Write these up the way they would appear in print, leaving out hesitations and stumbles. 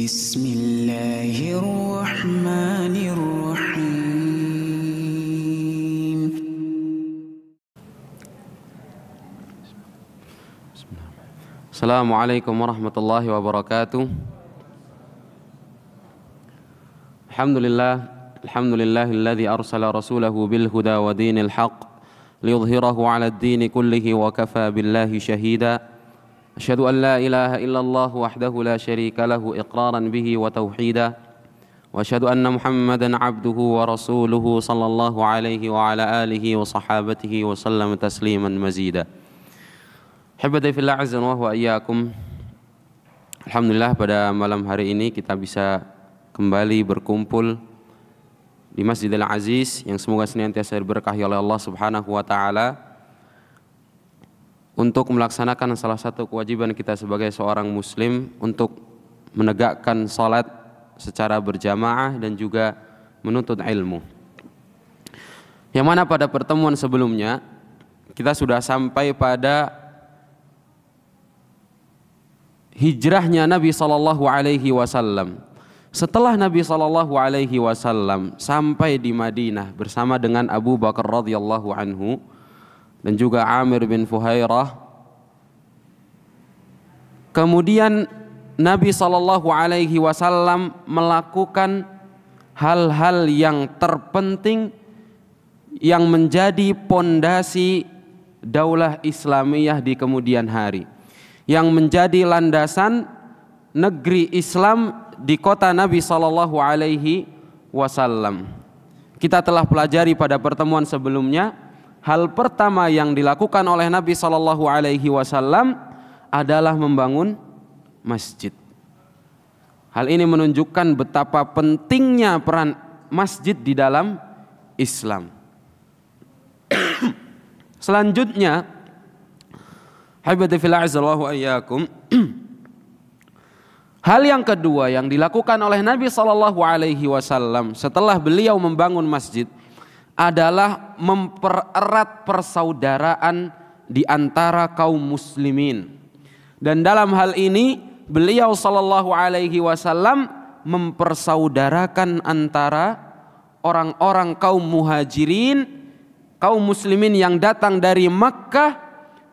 Bismillahirrahmanirrahim. Assalamualaikum warahmatullahi wabarakatuh. Alhamdulillahilladzi arsala rasulahu bil huda wa dinil haqq liyudhhirahu 'alad dini kullihi wa kafa billahi shahida. Asyhadu an la ilaha illallah wahdahu la syarika lahu iqraran bihi wa tauhida. Wa asyhadu anna Muhammadan 'abduhu wa rasuluhu sallallahu alaihi wa ala alihi wa sahabatihi wa sallam tasliman mazida. Habibati fillah azza wa iyyakum. Alhamdulillah pada malam hari ini kita bisa kembali berkumpul di Masjidil Aziz yang semoga senantiasa diberkahi oleh Allah Subhanahu wa taala untuk melaksanakan salah satu kewajiban kita sebagai seorang muslim untuk menegakkan salat secara berjamaah dan juga menuntut ilmu. Yang mana pada pertemuan sebelumnya kita sudah sampai pada hijrahnya Nabi sallallahu alaihi wasallam. Setelah Nabi sallallahu alaihi wasallam sampai di Madinah bersama dengan Abu Bakar radhiyallahu anhu dan juga Amir bin Fuhairah, kemudian Nabi sallallahu alaihi wasallam melakukan hal-hal yang terpenting yang menjadi pondasi daulah Islamiyah di kemudian hari, yang menjadi landasan negeri Islam di kota Nabi sallallahu alaihi wasallam. Kita telah pelajari pada pertemuan sebelumnya, hal pertama yang dilakukan oleh Nabi sallallahu alaihi wasallam adalah membangun masjid. Hal ini menunjukkan betapa pentingnya peran masjid di dalam Islam. Selanjutnya, habibati fillah azza wa iyyakum, hal yang kedua yang dilakukan oleh Nabi sallallahu alaihi wasallam setelah beliau membangun masjid adalah mempererat persaudaraan di antara kaum muslimin. Dan dalam hal ini beliau sallallahu alaihi wasallam mempersaudarakan antara orang-orang kaum muhajirin, kaum muslimin yang datang dari Makkah,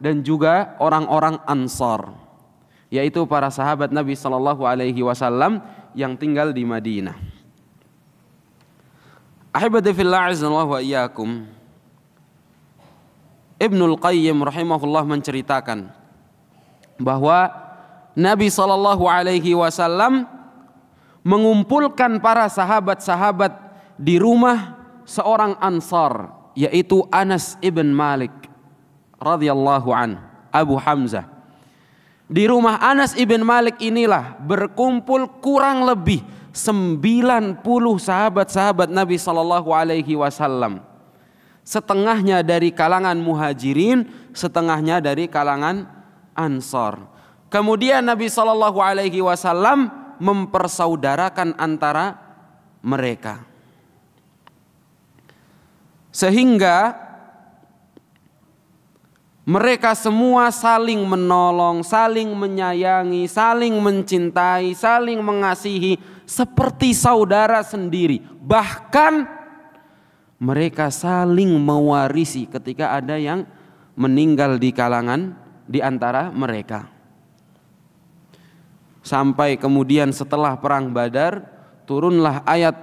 dan juga orang-orang Ansar, yaitu para sahabat Nabi sallallahu alaihi wasallam yang tinggal di Madinah. Ahibati fillah azza wa iyyakum, Ibnul Qayyim rahimahullah menceritakan bahwa Nabi sallallahu alaihi wasallam mengumpulkan para sahabat-sahabat di rumah seorang Ansar, yaitu Anas ibn Malik radhiyallahu an, Abu Hamzah. Di rumah Anas ibn Malik inilah berkumpul kurang lebih 90 sahabat-sahabat Nabi sallallahu alaihi wasallam. Setengahnya dari kalangan muhajirin, setengahnya dari kalangan Ansar. Kemudian Nabi sallallahu alaihi wasallam mempersaudarakan antara mereka, sehingga mereka semua saling menolong, saling menyayangi, saling mencintai, saling mengasihi seperti saudara sendiri. Bahkan mereka saling mewarisi ketika ada yang meninggal di kalangan di antara mereka. Sampai kemudian setelah perang Badar turunlah ayat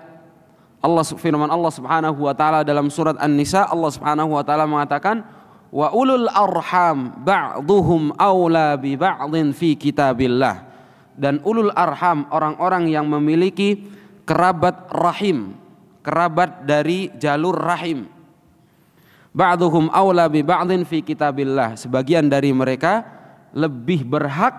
firman Allah Subhanahu wa taala dalam surat An-Nisa. Allah Subhanahu wa taala mengatakan, wa ulul arham ba'duhum aula bi ba'din fi kitabillah. Dan ulul arham, orang-orang yang memiliki kerabat rahim, kerabat dari jalur rahim, ba'duhum aula bi ba'din fi kitabillah, sebagian dari mereka lebih berhak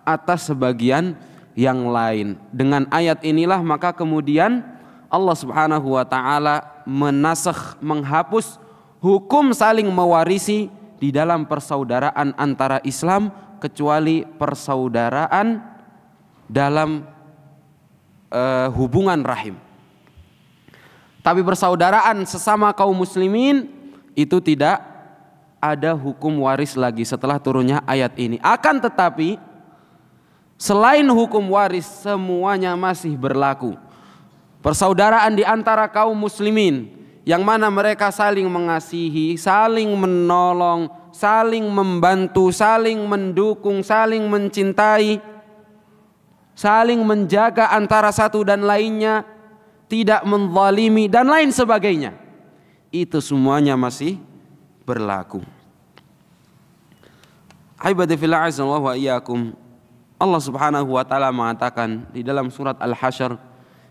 atas sebagian yang lain. Dengan ayat inilah maka kemudian Allah Subhanahu wa taala menasakh, menghapus hukum saling mewarisi di dalam persaudaraan antara Islam, kecuali persaudaraan dalam hubungan rahim. Tapi persaudaraan sesama kaum muslimin itu tidak ada hukum waris lagi setelah turunnya ayat ini. Akan tetapi Selain hukum waris, semuanya masih berlaku. Persaudaraan di antara kaum muslimin, yang mana mereka saling mengasihi, saling menolong, saling membantu, saling mendukung, saling mencintai, saling menjaga antara satu dan lainnya, tidak menzalimi dan lain sebagainya. Itu semuanya masih berlaku. Ibadi fillah azallahu wa iyyakum. Allah Subhanahu wa taala mengatakan di dalam surat Al-Hasyr,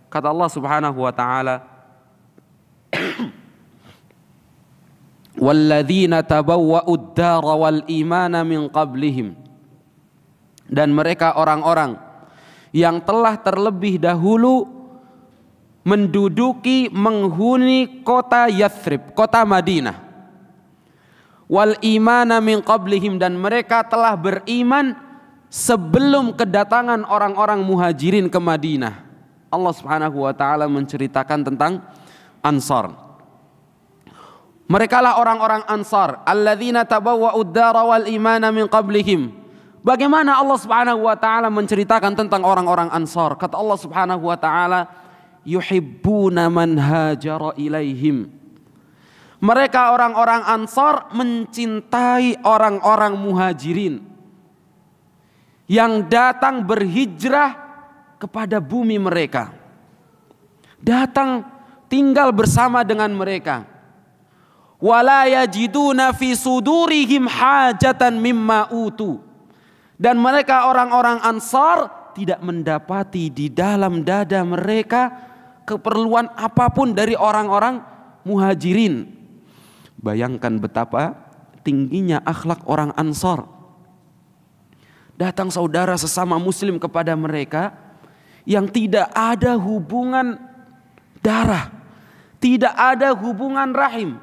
kata Allah Subhanahu wa taala, walladzina tabawwa'ud dara wal imana min qablihim, dan mereka orang-orang yang telah terlebih dahulu menduduki, menghuni kota Yathrib, kota Madinah. Wal imana min qablihim, dan mereka telah beriman sebelum kedatangan orang-orang muhajirin ke Madinah. Allah Subhanahu wa taala menceritakan tentang Ansar. Mereka lah orang-orang Ansar, alladzina tabawwa'ud dara wal imana min qablihim. Bagaimana Allah Subhanahu wa taala menceritakan tentang orang-orang Ansar? Kata Allah Subhanahu wa taala, yuhibbuna man hajara ilaihim. Mereka orang-orang Ansar mencintai orang-orang muhajirin yang datang berhijrah kepada bumi mereka, datang tinggal bersama dengan mereka. Wala yajiduna fi sudurihim hajatan mimma utu, dan mereka orang-orang Ansar tidak mendapati di dalam dada mereka keperluan apapun dari orang-orang muhajirin. Bayangkan betapa tingginya akhlak orang Ansar. Datang saudara sesama muslim kepada mereka yang tidak ada hubungan darah, tidak ada hubungan rahim,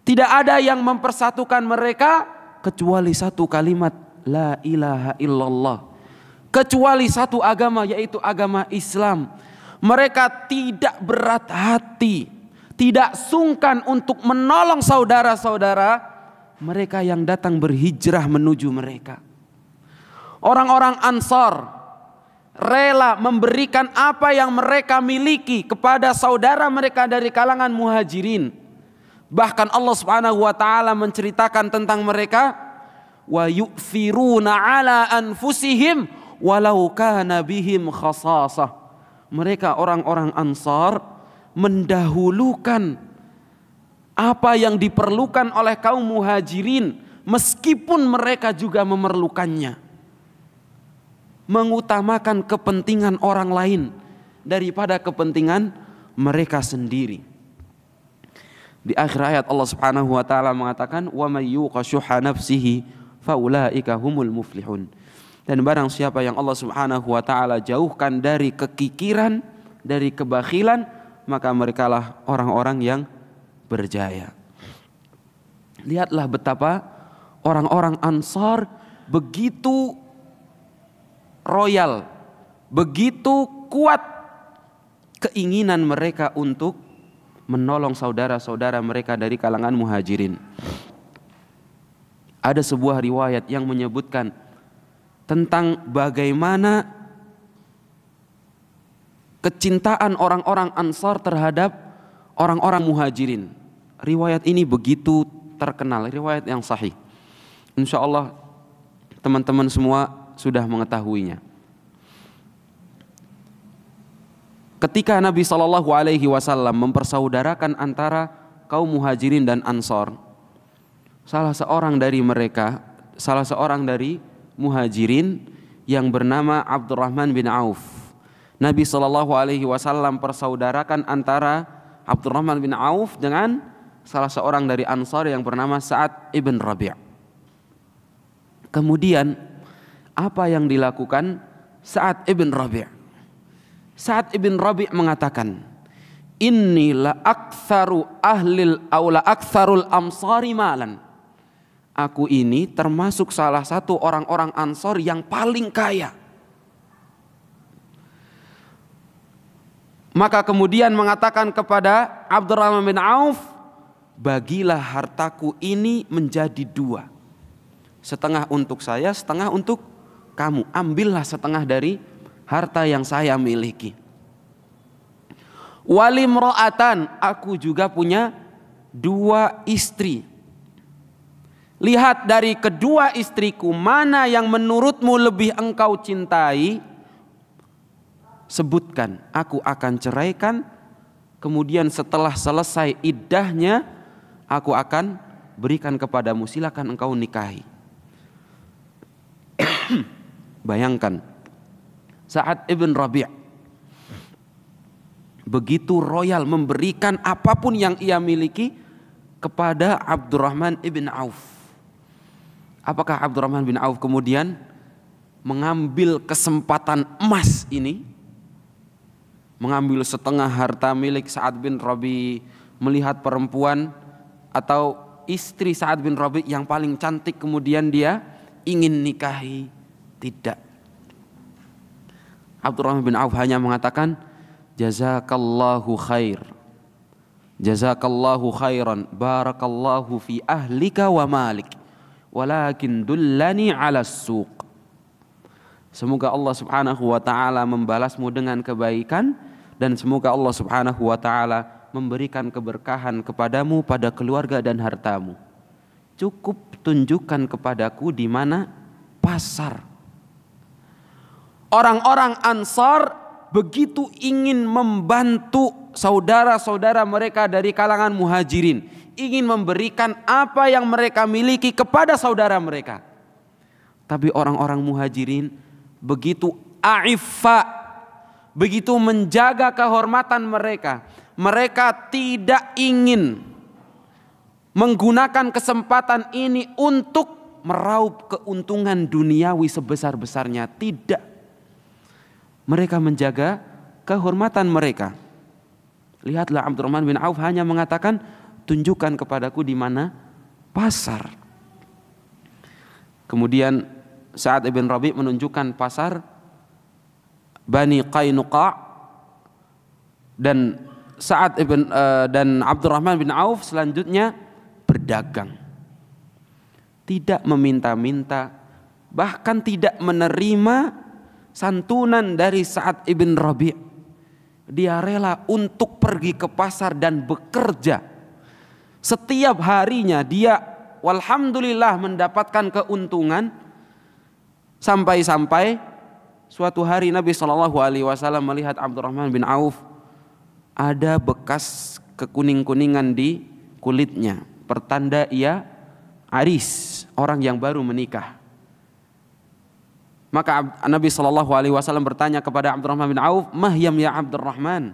tidak ada yang mempersatukan mereka kecuali satu kalimat la ilaha illallah, kecuali satu agama, yaitu agama Islam. Mereka tidak berat hati, tidak sungkan untuk menolong saudara-saudara mereka yang datang berhijrah menuju mereka. Orang-orang Ansar rela memberikan apa yang mereka miliki kepada saudara mereka dari kalangan muhajirin. Bahkan Allah Subhanahu wa taala menceritakan tentang mereka, wa yu'thiruna ala anfusihim walau kana bihim khasasah. Mereka orang-orang Ansar mendahulukan apa yang diperlukan oleh kaum muhajirin meskipun mereka juga memerlukannya. Mengutamakan kepentingan orang lain daripada kepentingan mereka sendiri. Di akhir ayat Allah Subhanahu wa taala mengatakan, wa may yuqa syuha nafsihi faulaika humul muflihun. Dan barang siapa yang Allah Subhanahu wa taala jauhkan dari kekikiran, dari kebakhilan, maka merekalah orang-orang yang berjaya. Lihatlah betapa orang-orang Ansar begitu royal, begitu kuat keinginan mereka untuk menolong saudara-saudara mereka dari kalangan muhajirin. Ada sebuah riwayat yang menyebutkan tentang bagaimana kecintaan orang-orang Ansar terhadap orang-orang muhajirin. Riwayat ini begitu terkenal, riwayat yang sahih. Insya Allah teman-teman semua sudah mengetahuinya. Ketika Nabi SAW mempersaudarakan antara kaum muhajirin dan Ansar, salah seorang dari mereka, salah seorang dari muhajirin yang bernama Abdurrahman bin Auf, Nabi SAW persaudarakan antara Abdurrahman bin Auf dengan salah seorang dari Ansar yang bernama Sa'ad ibn Rabi'. Kemudian apa yang dilakukan Sa'ad ibn Rabi'? Sa'ad ibn Rabi' mengatakan, inni la aktsaru ahlil aula aktsarul amsari malan. Aku ini termasuk salah satu orang-orang Ansar yang paling kaya. Maka kemudian mengatakan kepada Abdurrahman bin Auf, bagilah hartaku ini menjadi dua. Setengah untuk saya, setengah untuk kamu, ambillah setengah dari harta yang saya miliki. Walimro'atan, aku juga punya 2 istri. Lihat dari kedua istriku, mana yang menurutmu lebih engkau cintai? Sebutkan, aku akan ceraikan. Kemudian setelah selesai iddahnya, aku akan berikan kepadamu, silakan engkau nikahi. Bayangkan, Sa'ad ibn Rabi' begitu royal memberikan apapun yang ia miliki kepada Abdurrahman ibn Auf. Apakah Abdurrahman bin Auf kemudian mengambil kesempatan emas ini, mengambil setengah harta milik Sa'ad bin Rabi', melihat perempuan atau istri Sa'ad bin Rabi' yang paling cantik kemudian dia ingin nikahi? Tidak. Abdurrahman bin Auf hanya mengatakan, jazakallahu khair, jazakallahu khairan, barakallahu fi ahlika wa malik, walakin dullani ala suq. Semoga Allah subhanahu wa ta'ala membalasmu dengan kebaikan, dan semoga Allah subhanahu wa ta'ala memberikan keberkahan kepadamu pada keluarga dan hartamu. Cukup tunjukkan kepadaku di mana pasar. Orang-orang Ansar begitu ingin membantu saudara-saudara mereka dari kalangan Muhajirin, ingin memberikan apa yang mereka miliki kepada saudara mereka. Tapi orang-orang Muhajirin begitu aiffa, begitu menjaga kehormatan mereka. Mereka tidak ingin menggunakan kesempatan ini untuk meraup keuntungan duniawi sebesar-besarnya. Tidak. Mereka menjaga kehormatan mereka. Lihatlah, Abdurrahman bin Auf hanya mengatakan, tunjukkan kepadaku di mana pasar. Kemudian Sa'ad ibn Rabi' menunjukkan pasar Bani Qainuqa, dan dan Abdurrahman bin Auf selanjutnya berdagang. Tidak meminta-minta, bahkan tidak menerima santunan dari Sa'ad ibn Rabi'. Dia rela untuk pergi ke pasar dan bekerja. Setiap harinya dia walhamdulillah mendapatkan keuntungan, sampai-sampai suatu hari Nabi SAW melihat Abdurrahman bin Auf ada bekas kekuning-kuningan di kulitnya, pertanda ia aris, orang yang baru menikah. Maka Nabi SAW bertanya kepada Abdurrahman bin Auf, mahyam ya Abdurrahman,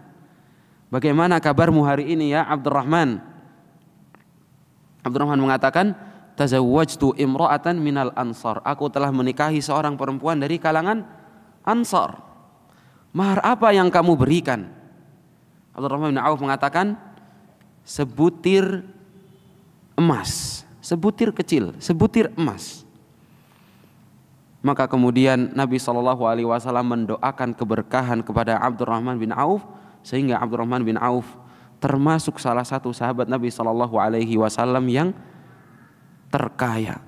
bagaimana kabarmu hari ini ya Abdurrahman? Abdurrahman mengatakan, tazawwajtu imra'atan minal ansar, aku telah menikahi seorang perempuan dari kalangan Ansar. Mahar apa yang kamu berikan? Abdurrahman bin Auf mengatakan, sebutir emas, sebutir kecil, sebutir emas. Maka kemudian Nabi SAW mendoakan keberkahan kepada Abdurrahman bin Auf, sehingga Abdurrahman bin Auf termasuk salah satu sahabat Nabi SAW yang terkaya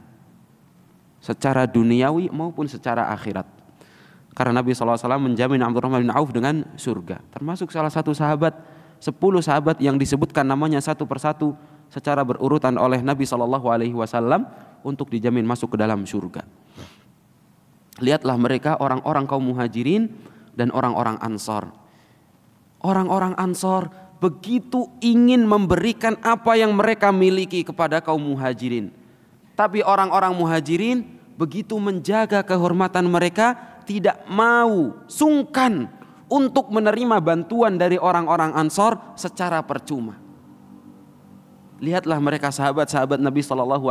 secara duniawi maupun secara akhirat. Karena Nabi SAW menjamin Abdurrahman bin Auf dengan surga. Termasuk salah satu sahabat, 10 sahabat yang disebutkan namanya satu persatu secara berurutan oleh Nabi SAW untuk dijamin masuk ke dalam surga. Lihatlah mereka, orang-orang kaum Muhajirin dan orang-orang Ansar. Orang-orang Ansar begitu ingin memberikan apa yang mereka miliki kepada kaum Muhajirin. Tapi orang-orang Muhajirin begitu menjaga kehormatan mereka, tidak mau sungkan untuk menerima bantuan dari orang-orang Ansar secara percuma. Lihatlah mereka sahabat-sahabat Nabi SAW.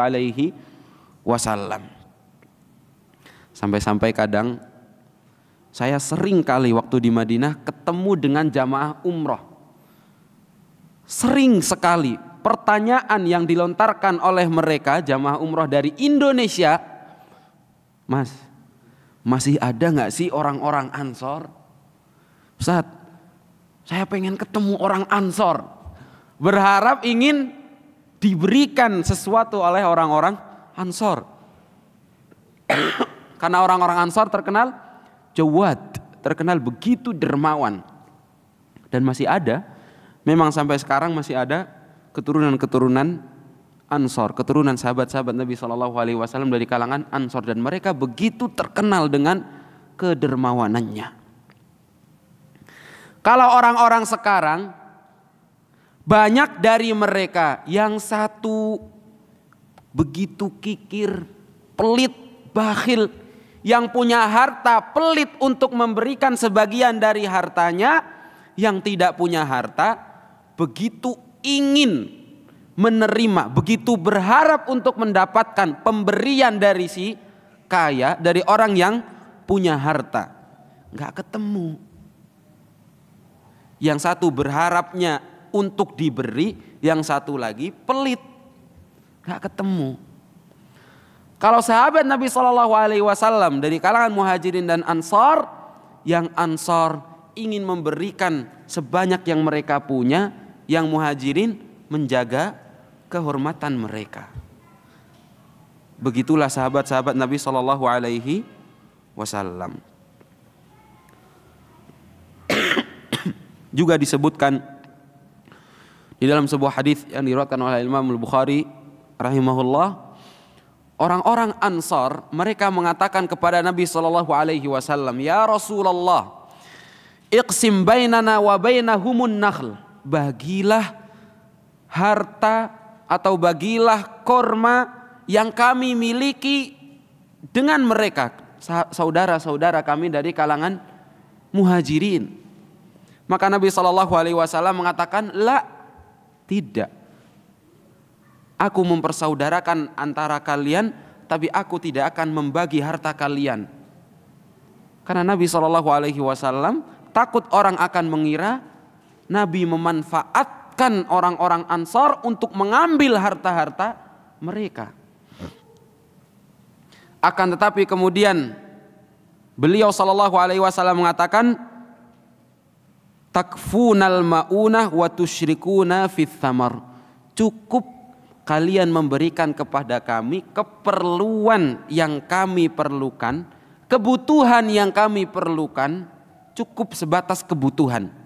Sampai-sampai kadang saya sering kali waktu di Madinah ketemu dengan jamaah umroh. Sering sekali pertanyaan yang dilontarkan oleh mereka jamaah umroh dari Indonesia, Mas, masih ada gak sih orang-orang Ansor? Ustaz, saya pengen ketemu orang Ansor, berharap ingin diberikan sesuatu oleh orang-orang Ansor. Karena orang-orang Ansar terkenal jawad, terkenal begitu dermawan. Dan masih ada, memang sampai sekarang masih ada keturunan-keturunan Ansar, keturunan sahabat-sahabat Nabi SAW dari kalangan Ansar, dan mereka begitu terkenal dengan kedermawanannya. Kalau orang-orang sekarang, banyak dari mereka yang satu begitu kikir, pelit, bakhil, yang punya harta pelit untuk memberikan sebagian dari hartanya, yang tidak punya harta begitu ingin menerima, begitu berharap untuk mendapatkan pemberian dari si kaya, dari orang yang punya harta. Nggak ketemu. Yang satu berharapnya untuk diberi, yang satu lagi pelit. Nggak ketemu. Kalau sahabat Nabi SAW dari kalangan Muhajirin dan Ansar, yang Ansar ingin memberikan sebanyak yang mereka punya, yang Muhajirin menjaga kehormatan mereka. Begitulah sahabat-sahabat Nabi SAW. Juga disebutkan di dalam sebuah hadis yang diriwayatkan oleh Imam Al-Bukhari rahimahullah, orang-orang Ansar mereka mengatakan kepada Nabi SAW, "Ya Rasulullah, iqsim bainana wa bainahumun nakhl." Bagilah harta atau bagilah korma yang kami miliki dengan mereka, saudara-saudara kami dari kalangan Muhajirin. Maka Nabi SAW mengatakan, "La, tidak. Aku mempersaudarakan antara kalian, tapi aku tidak akan membagi harta kalian." Karena Nabi SAW takut orang akan mengira Nabi memanfaatkan orang-orang Ansar untuk mengambil harta-harta mereka. Akan tetapi kemudian beliau SAW mengatakan, "Takfunal ma'unah wa tusyrikuna fith thamar." Cukup kalian memberikan kepada kami keperluan yang kami perlukan, kebutuhan yang kami perlukan, cukup sebatas kebutuhan.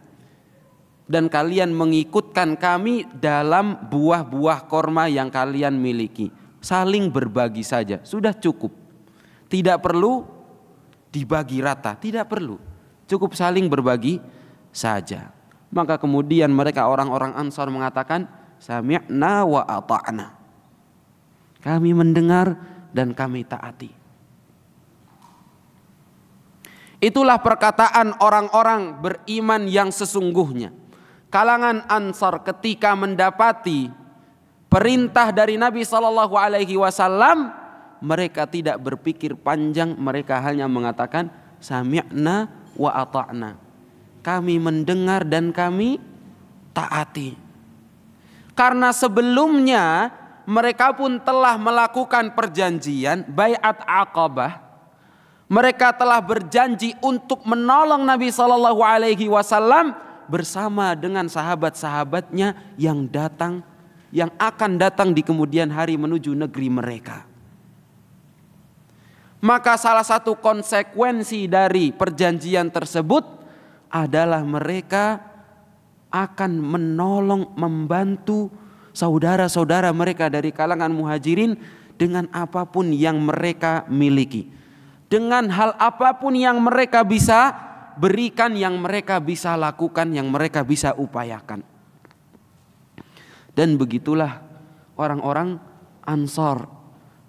Dan kalian mengikutkan kami dalam buah-buah korma yang kalian miliki. Saling berbagi saja, sudah cukup. Tidak perlu dibagi rata, tidak perlu. Cukup saling berbagi saja. Maka kemudian mereka orang-orang Ansar mengatakan, "Sami'na wa ata'na." Kami mendengar dan kami taati. Itulah perkataan orang-orang beriman yang sesungguhnya. Kalangan Ansar ketika mendapati perintah dari Nabi SAW, mereka tidak berpikir panjang, mereka hanya mengatakan sami'na wa ata'na. Kami mendengar dan kami taati. Karena sebelumnya mereka pun telah melakukan perjanjian bai'at Aqabah. Mereka telah berjanji untuk menolong Nabi SAW bersama dengan sahabat-sahabatnya yang akan datang di kemudian hari menuju negeri mereka. Maka salah satu konsekuensi dari perjanjian tersebut adalah mereka akan menolong, membantu saudara-saudara mereka dari kalangan Muhajirin dengan apapun yang mereka miliki, dengan hal apapun yang mereka bisa berikan, yang mereka bisa lakukan, yang mereka bisa upayakan. Dan begitulah orang-orang Ansar,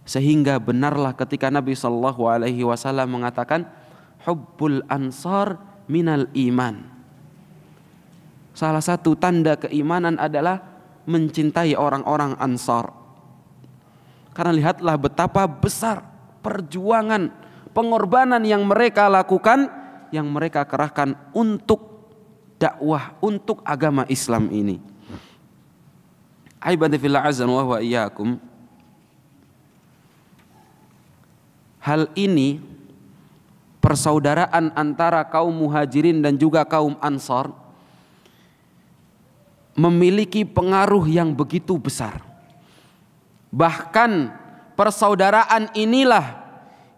sehingga benarlah ketika Nabi SAW mengatakan hubbul ansar minal iman. Salah satu tanda keimanan adalah mencintai orang-orang Ansar. Karena lihatlah betapa besar perjuangan, pengorbanan yang mereka lakukan, yang mereka kerahkan untuk dakwah, untuk agama Islam ini. Ibadi fillah azan wa iyyakum. Hal ini, persaudaraan antara kaum Muhajirin dan juga kaum Ansar, memiliki pengaruh yang begitu besar. Bahkan persaudaraan inilah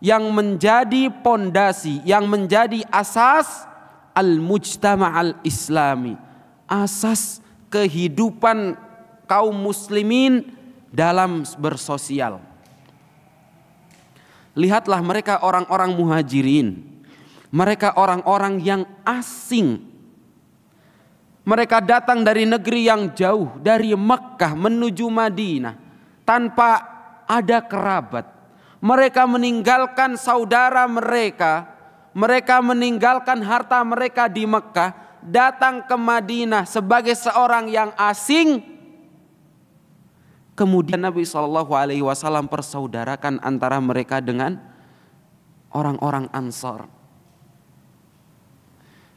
yang menjadi pondasi, yang menjadi asas al-mujtama' al-islami, asas kehidupan kaum muslimin dalam bersosial. Lihatlah mereka orang-orang muhajirin, mereka orang-orang yang asing. Mereka datang dari negeri yang jauh, dari Mekkah menuju Madinah tanpa ada kerabat. Mereka meninggalkan saudara mereka, mereka meninggalkan harta mereka di Mekkah, datang ke Madinah sebagai seorang yang asing. Kemudian Nabi SAW persaudarakan antara mereka dengan orang-orang Ansar.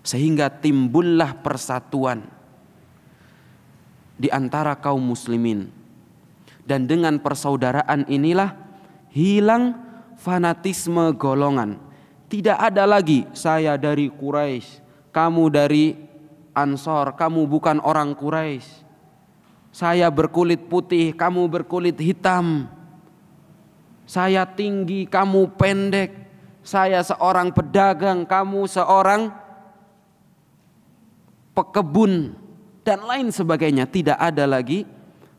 Sehingga timbullah persatuan di antara kaum muslimin. Dan dengan persaudaraan inilah hilang fanatisme golongan. Tidak ada lagi saya dari Quraisy, kamu dari Ansar, kamu bukan orang Quraisy. Saya berkulit putih, kamu berkulit hitam. Saya tinggi, kamu pendek. Saya seorang pedagang, kamu seorang pekebun, dan lain sebagainya. Tidak ada lagi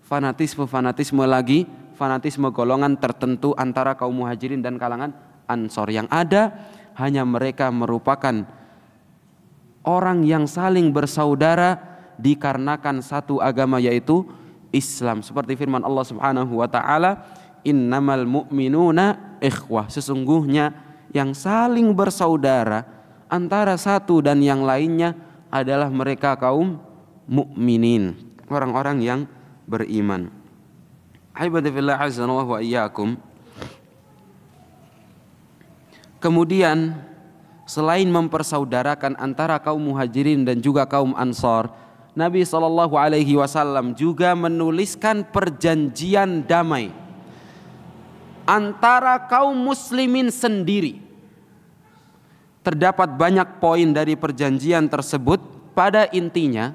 fanatisme lagi, fanatisme golongan tertentu antara kaum muhajirin dan kalangan Ansor. Yang ada hanya mereka merupakan orang yang saling bersaudara dikarenakan satu agama, yaitu Islam. Seperti firman Allah Subhanahu wa taala, innamal mu'minuna ikhwah. Sesungguhnya yang saling bersaudara antara satu dan yang lainnya adalah mereka kaum mukminin, orang-orang yang beriman. Ibadillah azza wa iyyakum. Kemudian selain mempersaudarakan antara kaum muhajirin dan juga kaum Ansar, Nabi SAW juga menuliskan perjanjian damai antara kaum muslimin sendiri. Terdapat banyak poin dari perjanjian tersebut. Pada intinya,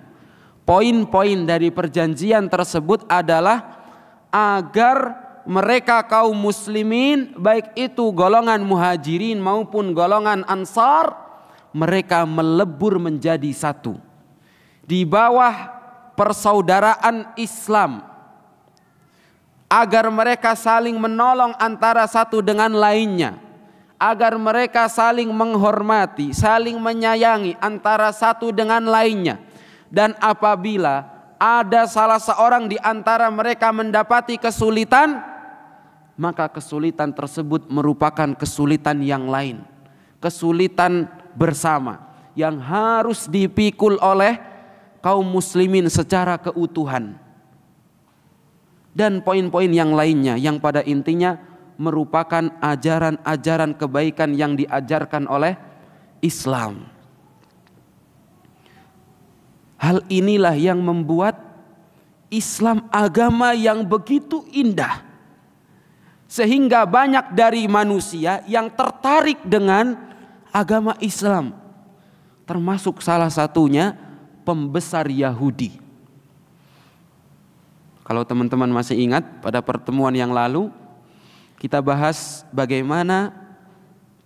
poin-poin dari perjanjian tersebut adalah agar mereka kaum muslimin, baik itu golongan muhajirin maupun golongan Ansar, mereka melebur menjadi satu di bawah persaudaraan Islam, agar mereka saling menolong antara satu dengan lainnya, agar mereka saling menghormati, saling menyayangi antara satu dengan lainnya. Dan apabila ada salah seorang di antara mereka mendapati kesulitan, maka kesulitan tersebut merupakan kesulitan yang lain, kesulitan bersama yang harus dipikul oleh kaum muslimin secara keutuhan. Dan poin-poin yang lainnya yang pada intinya merupakan ajaran-ajaran kebaikan yang diajarkan oleh Islam. Hal inilah yang membuat Islam agama yang begitu indah, sehingga banyak dari manusia yang tertarik dengan agama Islam, termasuk salah satunya pembesar Yahudi. Kalau teman-teman masih ingat, pada pertemuan yang lalu kita bahas bagaimana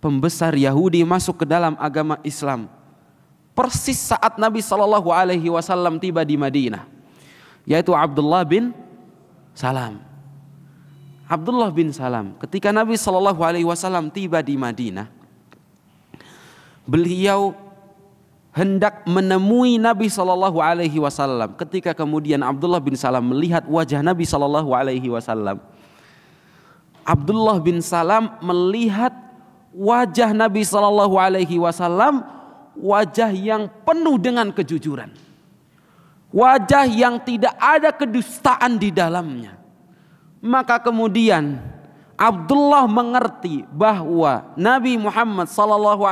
pembesar Yahudi masuk ke dalam agama Islam persis saat Nabi SAW tiba di Madinah, yaitu Abdullah bin Salam. Abdullah bin Salam, ketika Nabi SAW tiba di Madinah, beliau hendak menemui Nabi SAW. Ketika kemudian Abdullah bin Salam melihat wajah Nabi SAW, Abdullah bin Salam melihat wajah Nabi SAW, wajah yang penuh dengan kejujuran, wajah yang tidak ada kedustaan di dalamnya. Maka kemudian Abdullah mengerti bahwa Nabi Muhammad SAW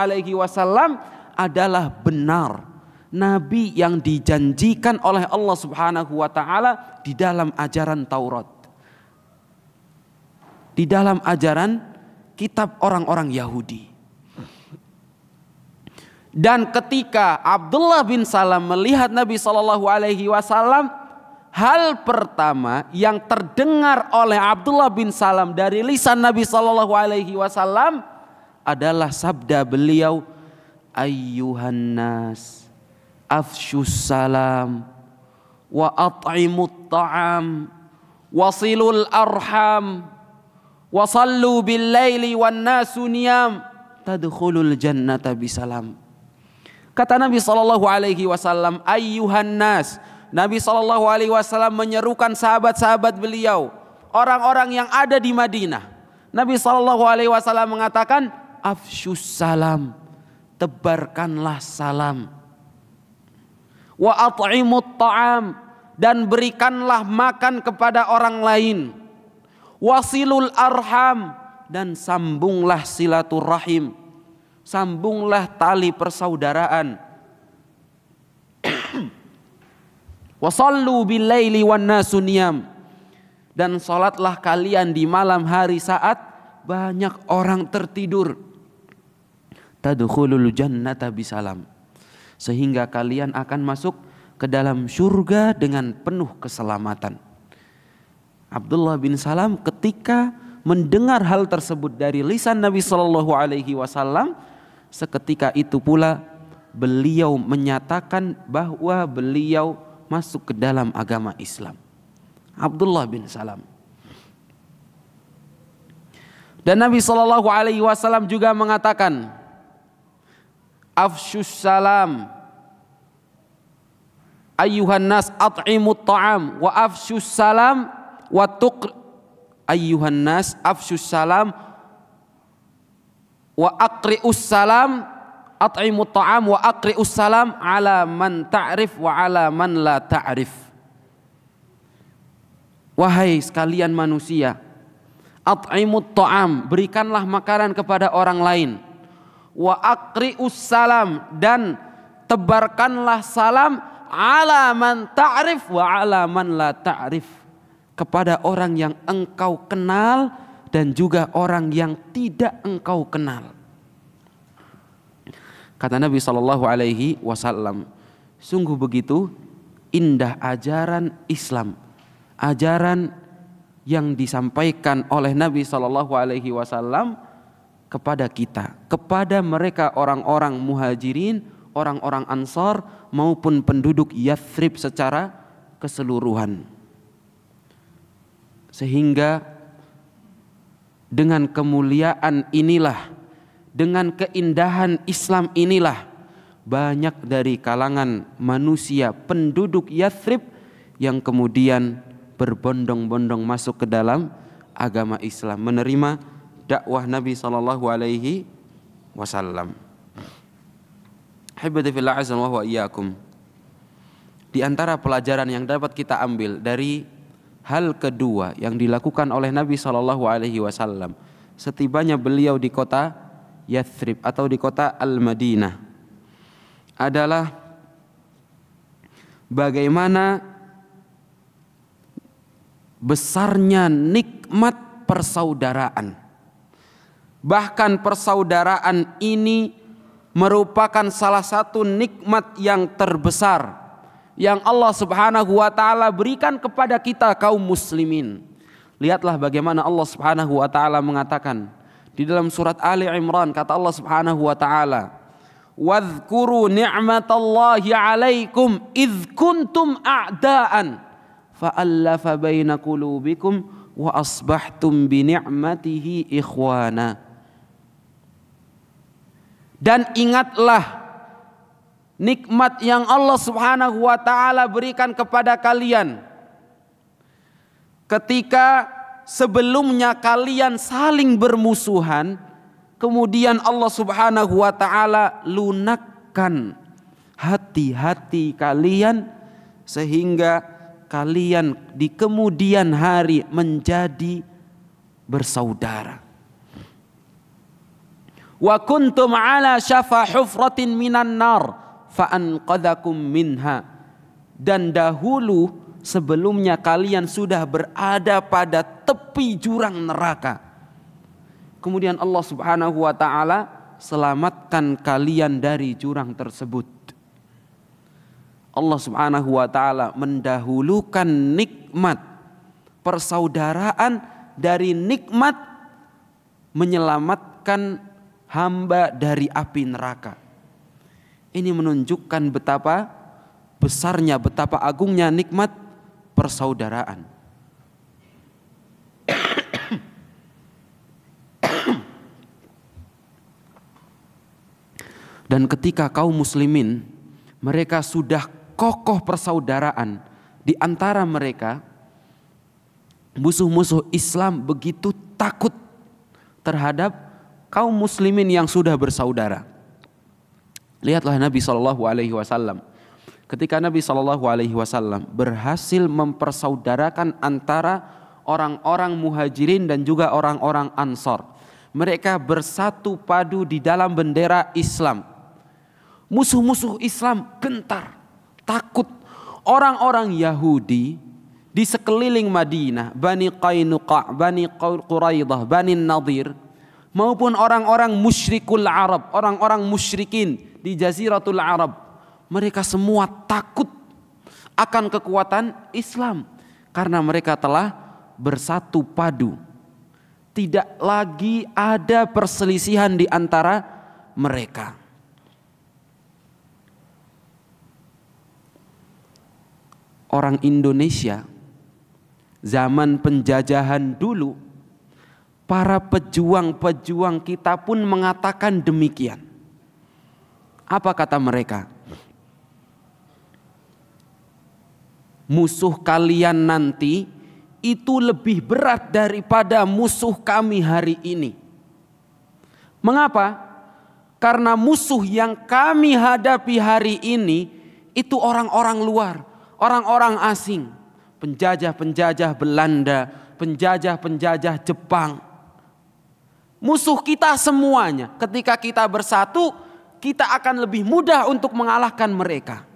adalah benar Nabi yang dijanjikan oleh Allah Subhanahu wa taala di dalam ajaran Taurat, di dalam ajaran kitab orang-orang Yahudi. Dan ketika Abdullah bin Salam melihat Nabi SAW, hal pertama yang terdengar oleh Abdullah bin Salam dari lisan Nabi SAW adalah sabda beliau, ayyuhan nas afshus salam wa at'imut ta'am wasilul arham wasallu bil laili wan nasu niyam tadkhulul jannata bisalam. Kata Nabi SAW, ayyuhan nas. Nabi SAW menyerukan sahabat-sahabat beliau, orang-orang yang ada di Madinah. Nabi SAW mengatakan, afshus salam, tebarkanlah salam. Wa at'imut ta'am, dan berikanlah makan kepada orang lain. Wasilul arham, dan sambunglah silaturahim, sambunglah tali persaudaraan. Wasallu bil laili wan nasu niyam, dan salatlah kalian di malam hari saat banyak orang tertidur. Tadkhulul jannata bisalam, sehingga kalian akan masuk ke dalam surga dengan penuh keselamatan. Abdullah bin Salam ketika mendengar hal tersebut dari lisan Nabi SAW, seketika itu pula beliau menyatakan bahwa beliau masuk ke dalam agama Islam. Abdullah bin Salam. Dan Nabi SAW juga mengatakan, afshus salam ayyuhan nas at'imut ta'am wa afshus salam wa ayyuhan nas afshus salam wa aqri'us salam at'imut ta'am wa aqri'us salam ala man ta'rif wa ala man la ta'rif. Wahai sekalian manusia, at'imut ta'am, berikanlah makanan kepada orang lain. Wa aqri'us salam, dan tebarkanlah salam ala man ta'rif wa ala man la ta'rif, kepada orang yang engkau kenal dan juga orang yang tidak engkau kenal. Kata Nabi SAW, sungguh begitu indah ajaran Islam, ajaran yang disampaikan oleh Nabi SAW kepada kita, kepada mereka orang-orang muhajirin, orang-orang ansar maupun penduduk Yathrib secara keseluruhan. Sehingga dengan kemuliaan inilah, dengan keindahan Islam inilah, banyak dari kalangan manusia penduduk Yathrib yang kemudian berbondong-bondong masuk ke dalam agama Islam, menerima dakwah Nabi SAW. Hibati fillah azza wa iyyakum. Di antara pelajaran yang dapat kita ambil dari hal kedua yang dilakukan oleh Nabi SAW setibanya beliau di kota Yathrib atau di kota Al-Madinah adalah bagaimana besarnya nikmat persaudaraan. Bahkan persaudaraan ini merupakan salah satu nikmat yang terbesar yang Allah Subhanahu wa taala berikan kepada kita kaum muslimin. Lihatlah bagaimana Allah Subhanahu wa taala mengatakan di dalam surat Ali Imran, kata Allah Subhanahu wa taala, "Wadhkuru ni'matallahi 'alaikum idz kuntum a'daan fa'allafa baina qulubikum wa asbahtum bi ni'matihi ikhwana." Dan ingatlah nikmat yang Allah Subhanahu wa taala berikan kepada kalian ketika sebelumnya kalian saling bermusuhan, kemudian Allah Subhanahu wa taala lunakkan hati-hati kalian sehingga kalian di kemudian hari menjadi bersaudara. Wa kuntum ala syafa hufratin minan nar fa'anqadhakum minha, dan dahulu sebelumnya kalian sudah berada pada tepi jurang neraka, kemudian Allah Subhanahu wa taala selamatkan kalian dari jurang tersebut. Allah Subhanahu wa taala mendahulukan nikmat persaudaraan dari nikmat menyelamatkan hamba dari api neraka. Ini menunjukkan betapa besarnya, betapa agungnya nikmat persaudaraan. Dan ketika kaum muslimin mereka sudah kokoh persaudaraan di antara mereka, musuh-musuh Islam begitu takut terhadap kaum muslimin yang sudah bersaudara. Lihatlah Nabi SAW. Ketika Nabi SAW berhasil mempersaudarakan antara orang-orang muhajirin dan juga orang-orang ansor, mereka bersatu padu di dalam bendera Islam. Musuh-musuh Islam gentar, takut. Orang-orang Yahudi di sekeliling Madinah, Bani Qainuqa', Bani Quraidah, Bani Nadir, maupun orang-orang musyrikul Arab, orang-orang musyrikin di Jaziratul Arab, mereka semua takut akan kekuatan Islam karena mereka telah bersatu padu. Tidak lagi ada perselisihan di antara mereka. Orang Indonesia zaman penjajahan dulu, para pejuang-pejuang kita pun mengatakan demikian. Apa kata mereka? Musuh kalian nanti itu lebih berat daripada musuh kami hari ini. Mengapa? Karena musuh yang kami hadapi hari ini itu orang-orang luar, orang-orang asing, penjajah-penjajah Belanda, penjajah-penjajah Jepang. Musuh kita semuanya. Ketika kita bersatu, kita akan lebih mudah untuk mengalahkan mereka.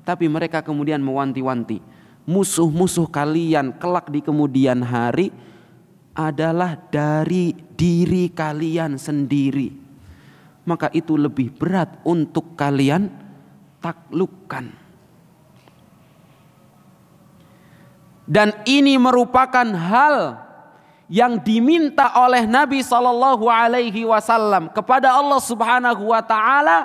Tapi mereka kemudian mewanti-wanti, musuh-musuh kalian kelak di kemudian hari adalah dari diri kalian sendiri. Maka itu lebih berat untuk kalian taklukkan. Dan ini merupakan hal yang diminta oleh Nabi SAW kepada Allah Subhanahu wa Ta'ala,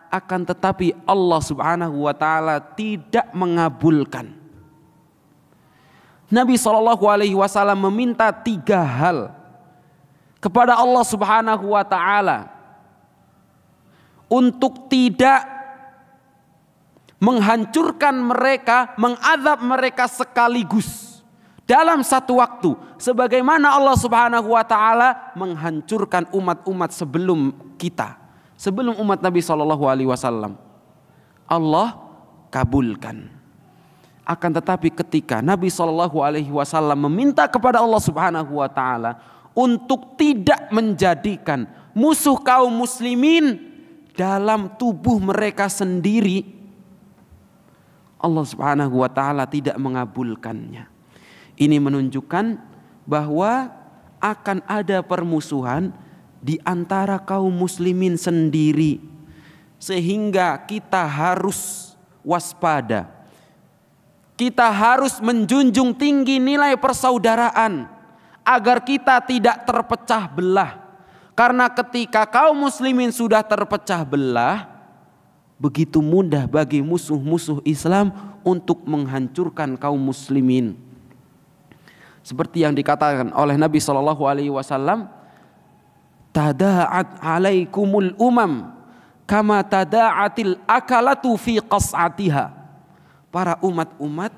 akan tetapi Allah Subhanahu wa Ta'ala tidak mengabulkan. Nabi SAW meminta 3 hal kepada Allah Subhanahu wa Ta'ala untuk tidak menghancurkan mereka, mengazab mereka sekaligus dalam satu waktu, sebagaimana Allah Subhanahu wa Ta'ala menghancurkan umat-umat sebelum kita, sebelum umat Nabi SAW. Allah kabulkan. Akan tetapi ketika Nabi SAW meminta kepada Allah Subhanahu wa Ta'ala untuk tidak menjadikan musuh kaum muslimin dalam tubuh mereka sendiri, Allah Subhanahu wa Ta'ala tidak mengabulkannya. Ini menunjukkan bahwa akan ada permusuhan di antara kaum muslimin sendiri, sehingga kita harus waspada. Kita harus menjunjung tinggi nilai persaudaraan agar kita tidak terpecah belah. Karena ketika kaum muslimin sudah terpecah belah, begitu mudah bagi musuh-musuh Islam untuk menghancurkan kaum muslimin. Seperti yang dikatakan oleh Nabi SAW, tada'at alaikumul umam kama tada'atil akalatu fi qas'atiha. Para umat-umat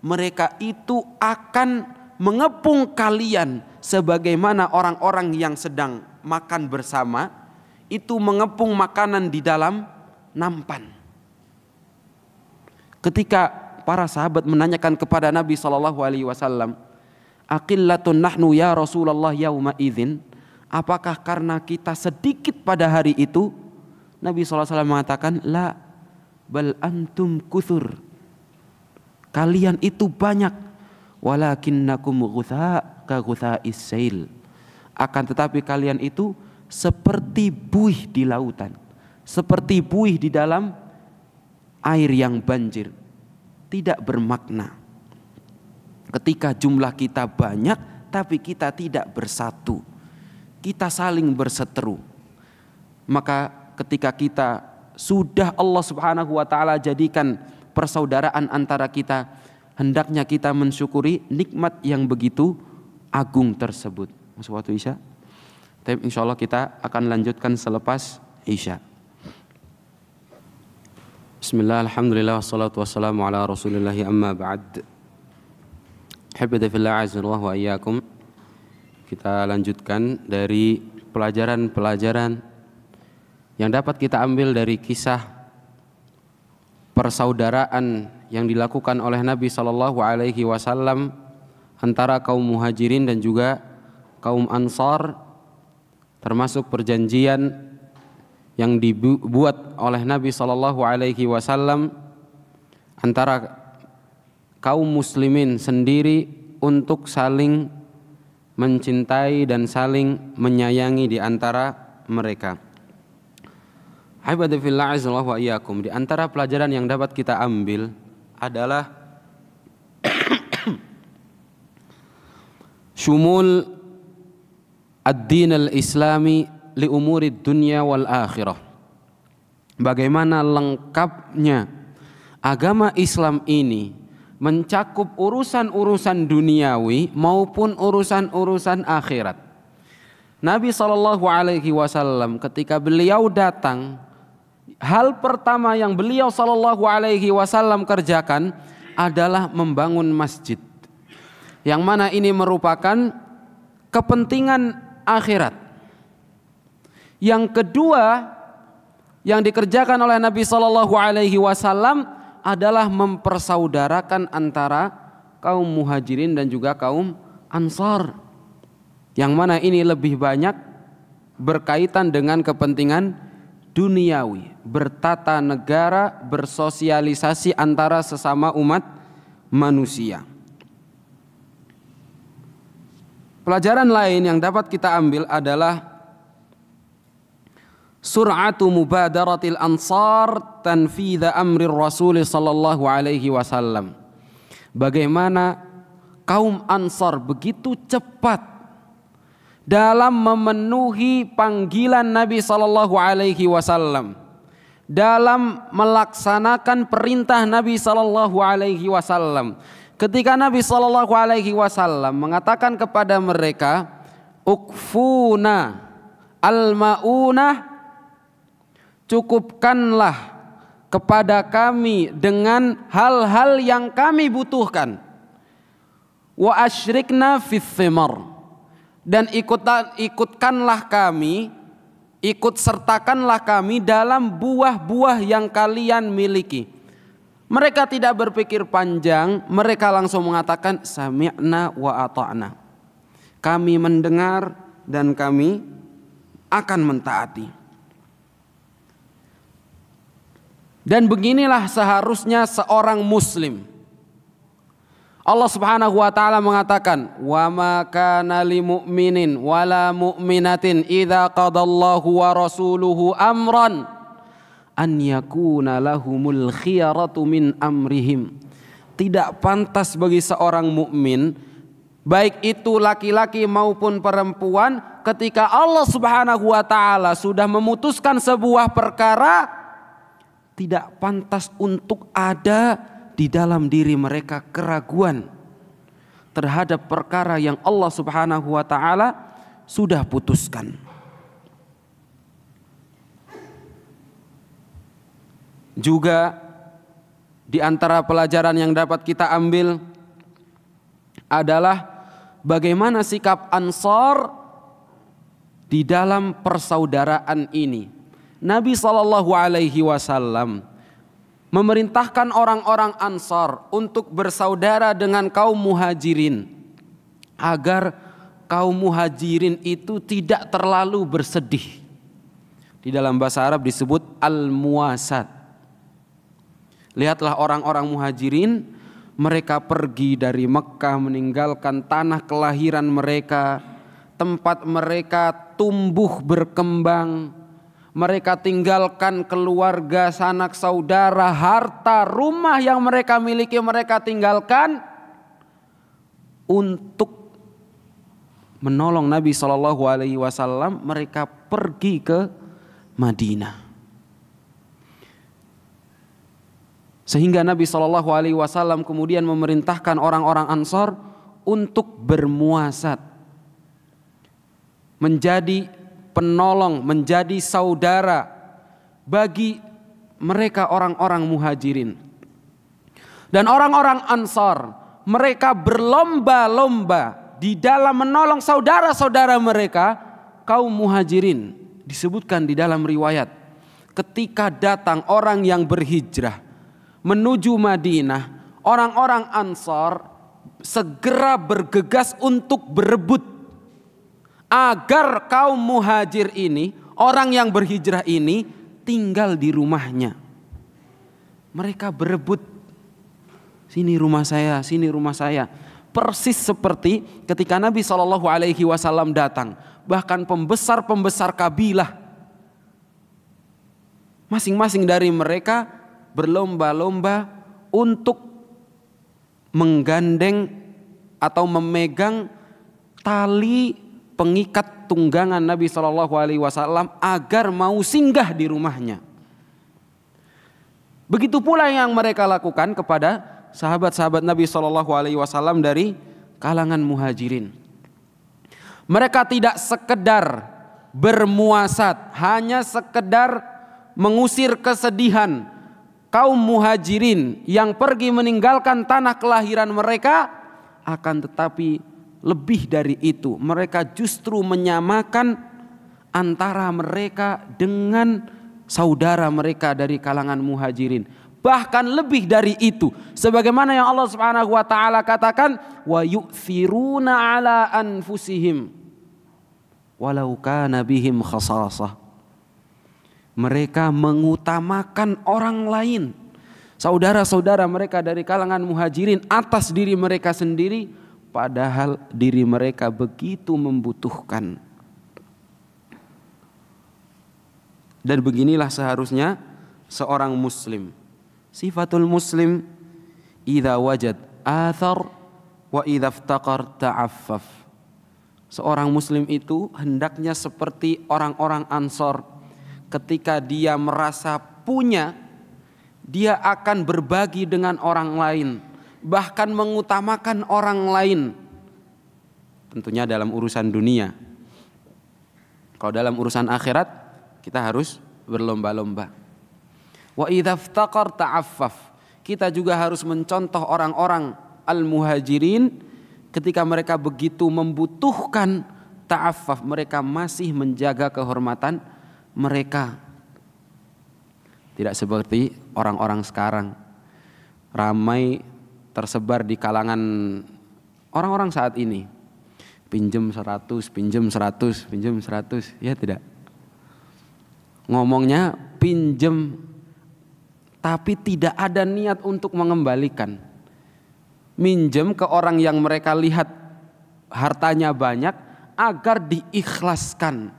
mereka itu akan mengepung kalian sebagaimana orang-orang yang sedang makan bersama itu mengepung makanan di dalam nampan. Ketika para sahabat menanyakan kepada Nabi SAW, aqillatun nahnu ya Rasulullah yauma idzin, apakah karena kita sedikit pada hari itu? Nabi SAW mengatakan, la bal antum kuthur, kalian itu banyak, walakinnakum ghutha ka ghutha'is sail, akan tetapi kalian itu seperti buih di lautan, seperti buih di dalam air yang banjir, tidak bermakna. Ketika jumlah kita banyak tapi kita tidak bersatu, kita saling berseteru. maka ketika kita sudah Allah Subhanahu wa taala jadikan persaudaraan antara kita, hendaknya kita mensyukuri nikmat yang begitu agung tersebut. Masuk waktu Isya. Tapi insyaallah kita akan lanjutkan selepas Isya. Bismillah, alhamdulillah, wassalatu wassalamu ala rasulillahi amma ba'd. Habibati fillah azza wa iyyakum. Kita lanjutkan dari pelajaran-pelajaran yang dapat kita ambil dari kisah persaudaraan yang dilakukan oleh Nabi sallallahu alaihi wasallam antara kaum Muhajirin dan juga kaum Ansar, termasuk perjanjian yang dibuat oleh Nabi sallallahu alaihi wasallam antara kaum muslimin sendiri untuk saling mencintai dan saling menyayangi di antara mereka. Habibati fillah azza wa iyyakum, di antara pelajaran yang dapat kita ambil adalah syumul ad-din al-islami li umuri dunya wal akhirah. Bagaimana lengkapnya agama Islam ini mencakup urusan-urusan duniawi maupun urusan-urusan akhirat. Nabi SAW ketika beliau datang, hal pertama yang beliau SAW kerjakan adalah membangun masjid, yang mana ini merupakan kepentingan akhirat. Yang kedua yang dikerjakan oleh Nabi SAW adalah mempersaudarakan antara kaum Muhajirin dan juga kaum Ansar, yang mana ini lebih banyak berkaitan dengan kepentingan duniawi, bertata negara, bersosialisasi antara sesama umat manusia. Pelajaran lain yang dapat kita ambil adalah sur'atu mubadaratil ansar tanfidha amri Rasul sallallahu alaihi wasallam. Bagaimana kaum Ansar begitu cepat dalam memenuhi panggilan Nabi sallallahu alaihi wasallam, dalam melaksanakan perintah Nabi sallallahu alaihi wasallam. Ketika Nabi sallallahu alaihi wasallam mengatakan kepada mereka, ukfuna al-maunah, cukupkanlah kepada kami dengan hal-hal yang kami butuhkan. Wa asyrikna fis thimar, dan ikutkanlah kami, ikut sertakanlah kami dalam buah-buah yang kalian miliki. Mereka tidak berpikir panjang, mereka langsung mengatakan sami'na wa ata'na. Kami mendengar dan kami akan mentaati. Dan beginilah seharusnya seorang muslim. Allah Subhanahu wa taala mengatakan, "Wa ma kana lil mu'minin wala mu'minatin idza qadallahu wa rasuluhu amran an yakuna lahumul khiyaratu min amrihim." Tidak pantas bagi seorang mukmin, baik itu laki-laki maupun perempuan, ketika Allah Subhanahu wa taala sudah memutuskan sebuah perkara, tidak pantas untuk ada di dalam diri mereka keraguan terhadap perkara yang Allah Subhanahu wa taala sudah putuskan. Juga di antara pelajaran yang dapat kita ambil adalah bagaimana sikap Ansar di dalam persaudaraan ini. Nabi SAW memerintahkan orang-orang Ansar untuk bersaudara dengan kaum Muhajirin, agar kaum Muhajirin itu tidak terlalu bersedih. Di dalam bahasa Arab disebut al-muwasat. Lihatlah orang-orang Muhajirin, mereka pergi dari Mekah meninggalkan tanah kelahiran mereka, tempat mereka tumbuh berkembang. Mereka tinggalkan keluarga, sanak saudara, harta, rumah yang mereka miliki mereka tinggalkan untuk menolong Nabi SAW. Mereka pergi ke Madinah. Sehingga Nabi SAW kemudian memerintahkan orang-orang Ansor untuk bermuasat, menjadi penolong, menjadi saudara bagi mereka orang-orang muhajirin. Dan orang-orang Ansar, mereka berlomba-lomba di dalam menolong saudara-saudara mereka kaum muhajirin. Disebutkan di dalam riwayat, ketika datang orang yang berhijrah menuju Madinah, orang-orang Ansar segera bergegas untuk berebut agar kaum muhajir ini, orang yang berhijrah ini, tinggal di rumahnya. Mereka berebut, sini rumah saya, sini rumah saya. Persis seperti ketika Nabi SAW datang, bahkan pembesar-pembesar kabilah, masing-masing dari mereka berlomba-lomba untuk menggandeng atau memegang tali pengikat tunggangan Nabi SAW agar mau singgah di rumahnya. Begitu pula yang mereka lakukan kepada sahabat-sahabat Nabi SAW dari kalangan muhajirin. Mereka tidak sekedar bermuasat, hanya sekedar mengusir kesedihan kaum muhajirin yang pergi meninggalkan tanah kelahiran mereka, akan tetapi lebih dari itu, mereka justru menyamakan antara mereka dengan saudara mereka dari kalangan muhajirin. Bahkan lebih dari itu, sebagaimana yang Allah Subhanahu wa taala katakan, wa yu'thiruna ala anfusihim walau kana bihim khasasah. Mereka mengutamakan orang lain, saudara-saudara mereka dari kalangan muhajirin atas diri mereka sendiri, padahal diri mereka begitu membutuhkan. Dan beginilah seharusnya seorang muslim. Sifatul muslim, idza wajad athar wa idza iftaqar ta'affaf. Seorang muslim itu hendaknya seperti orang-orang Ansor. Ketika dia merasa punya, dia akan berbagi dengan orang lain, bahkan mengutamakan orang lain. Tentunya dalam urusan dunia. Kalau dalam urusan akhirat, kita harus berlomba-lomba. Wa idza iftaqar ta'affaf. Kita juga harus mencontoh orang-orang al-muhajirin ketika mereka begitu membutuhkan ta'affaf, mereka masih menjaga kehormatan mereka. Tidak seperti orang-orang sekarang, ramai tersebar di kalangan orang-orang saat ini. Pinjam 100, pinjam 100, pinjam 100, ya tidak. Ngomongnya pinjam, tapi tidak ada niat untuk mengembalikan. Minjem ke orang yang mereka lihat hartanya banyak agar diikhlaskan.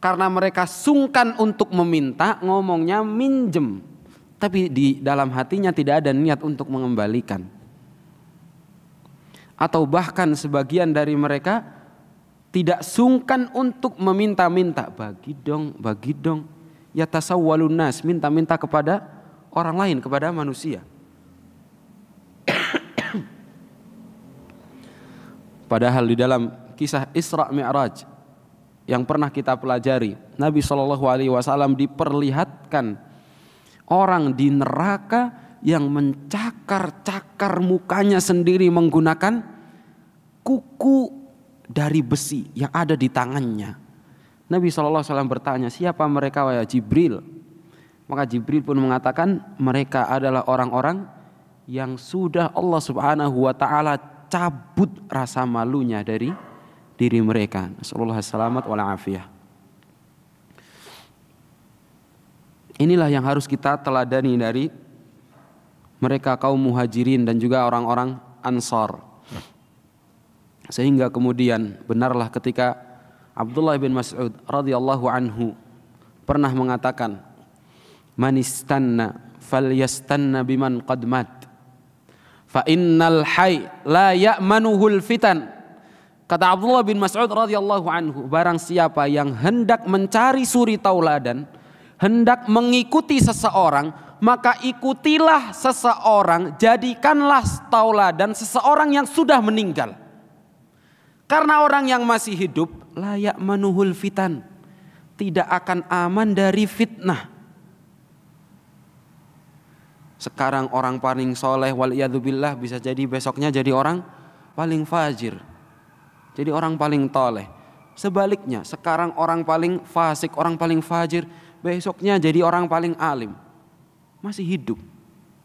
Karena mereka sungkan untuk meminta, ngomongnya minjem, tapi di dalam hatinya tidak ada niat untuk mengembalikan. Atau bahkan sebagian dari mereka tidak sungkan untuk meminta-minta, bagi dong, ya tasawwalun nas, minta-minta kepada orang lain, kepada manusia. Padahal di dalam kisah Isra Mi'raj yang pernah kita pelajari, Nabi SAW diperlihatkan orang di neraka yang mencakar-cakar mukanya sendiri menggunakan kuku dari besi yang ada di tangannya. Nabi SAW bertanya, siapa mereka wahai Jibril? Maka Jibril pun mengatakan, mereka adalah orang-orang yang sudah Allah Subhanahu wa taala cabut rasa malunya dari diri mereka. Nasallallahu salamat wal afiyah. Inilah yang harus kita teladani dari mereka kaum muhajirin dan juga orang-orang Ansar. Sehingga kemudian benarlah ketika Abdullah bin Mas'ud radhiyallahu anhu pernah mengatakan, man istanna falyastanna biman qad mat fa innal hayy la ya'manuhul fitan Kata Abdullah bin Mas'ud radhiyallahu anhu, barang siapa yang hendak mencari suri tauladan, hendak mengikuti seseorang, maka ikutilah seseorang, jadikanlah tauladan seseorang yang sudah meninggal. Karena orang yang masih hidup layak manuhul fitan, tidak akan aman dari fitnah. Sekarang orang paling soleh waliyadzubillah bisa jadi besoknya jadi orang paling fajir, jadi orang paling toleh. Sebaliknya sekarang orang paling fasik, orang paling fajir, besoknya jadi orang paling alim. Masih hidup,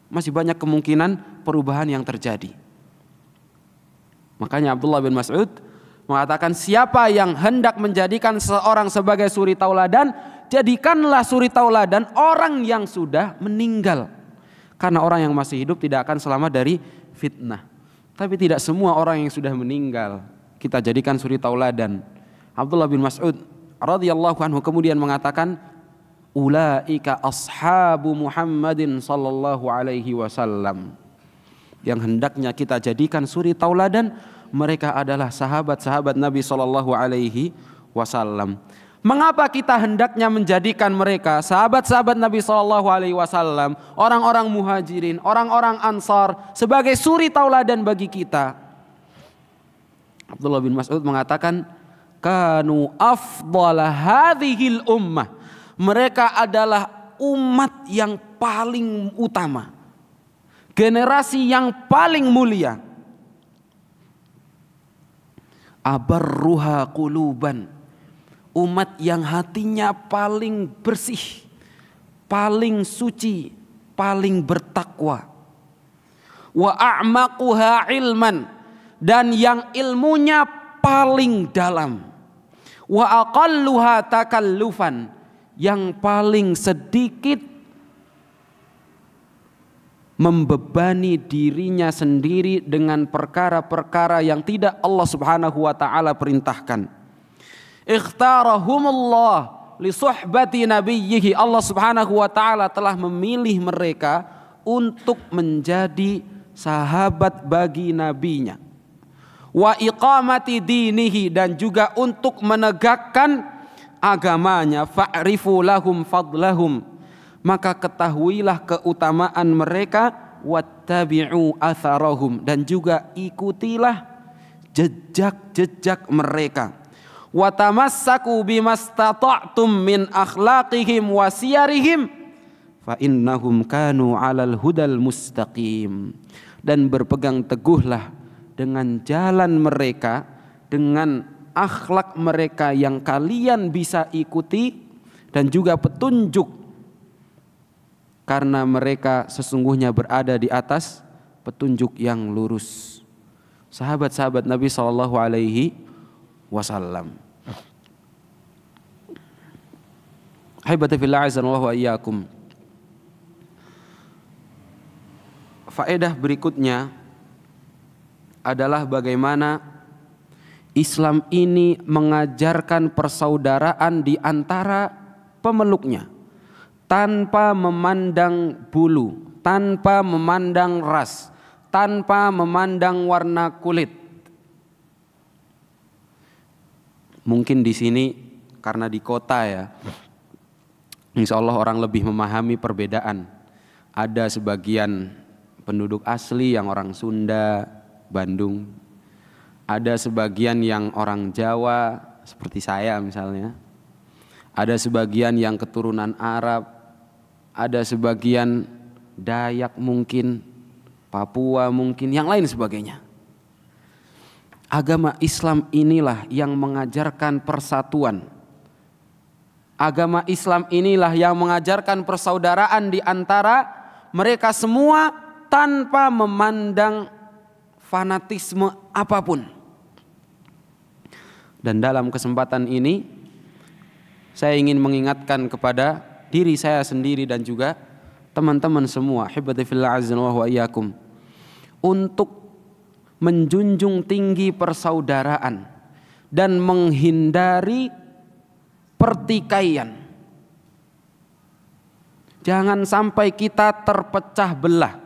masih banyak kemungkinan perubahan yang terjadi. Makanya Abdullah bin Mas'ud mengatakan, siapa yang hendak menjadikan seorang sebagai suri tauladan, jadikanlah suri tauladan orang yang sudah meninggal. Karena orang yang masih hidup tidak akan selamat dari fitnah. Tapi tidak semua orang yang sudah meninggal kita jadikan suri tauladan. Abdullah bin Mas'ud radhiyallahu anhu kemudian mengatakan, ulaika ashabu Muhammadin sallallahu alaihi wasallam. Yang hendaknya kita jadikan suri tauladan, mereka adalah sahabat-sahabat Nabi sallallahu alaihi wasallam. Mengapa kita hendaknya menjadikan mereka sahabat-sahabat Nabi sallallahu alaihi wasallam, orang-orang muhajirin, orang-orang ansar sebagai suri tauladan bagi kita? Abdullah bin Mas'ud mengatakan, kanu afdala hadhil ummah. Mereka adalah umat yang paling utama, generasi yang paling mulia. Abarruha quluban, umat yang hatinya paling bersih, paling suci, paling bertakwa. Wa a'maquha ilman, dan yang ilmunya paling dalam. Wa aqalluha takallufan, yang paling sedikit membebani dirinya sendiri dengan perkara-perkara yang tidak Allah Subhanahu wa taala perintahkan. Ikhtarahumullah li suhbati nabiyhi, Allah Subhanahu wa taala telah memilih mereka untuk menjadi sahabat bagi nabinya. Wa iqamati dinihi, dan juga untuk menegakkan agamanya. Fa'rifu lahum fadlahum, maka ketahuilah keutamaan mereka. Wattabi'u atharahum, dan juga ikutilah jejak-jejak mereka. Watamassaku bimastata'tum min akhlaqihim wa siyarihim fa innahum kanu 'alal hudal mustaqim, dan berpegang teguhlah dengan jalan mereka, dengan akhlak mereka yang kalian bisa ikuti, dan juga petunjuk, karena mereka sesungguhnya berada di atas petunjuk yang lurus. Sahabat-sahabat Nabi sallallahu alaihi wasallam. Haibati fillah azanallahu wa iyyakum. Faedah berikutnya adalah bagaimana Islam ini mengajarkan persaudaraan di antara pemeluknya tanpa memandang bulu, tanpa memandang ras, tanpa memandang warna kulit. Mungkin di sini karena di kota ya, insya Allah orang lebih memahami perbedaan. Ada sebagian penduduk asli yang orang Sunda, Bandung. Ada sebagian yang orang Jawa seperti saya misalnya. Ada sebagian yang keturunan Arab. Ada sebagian Dayak mungkin, Papua mungkin, yang lain sebagainya. Agama Islam inilah yang mengajarkan persatuan. Agama Islam inilah yang mengajarkan persaudaraan di antara mereka semua tanpa memandang fanatisme apapun. Dan dalam kesempatan ini saya ingin mengingatkan kepada diri saya sendiri dan juga teman-teman semua, hibati fillah azza wa iyyakum, untuk menjunjung tinggi persaudaraan dan menghindari pertikaian. Jangan sampai kita terpecah belah.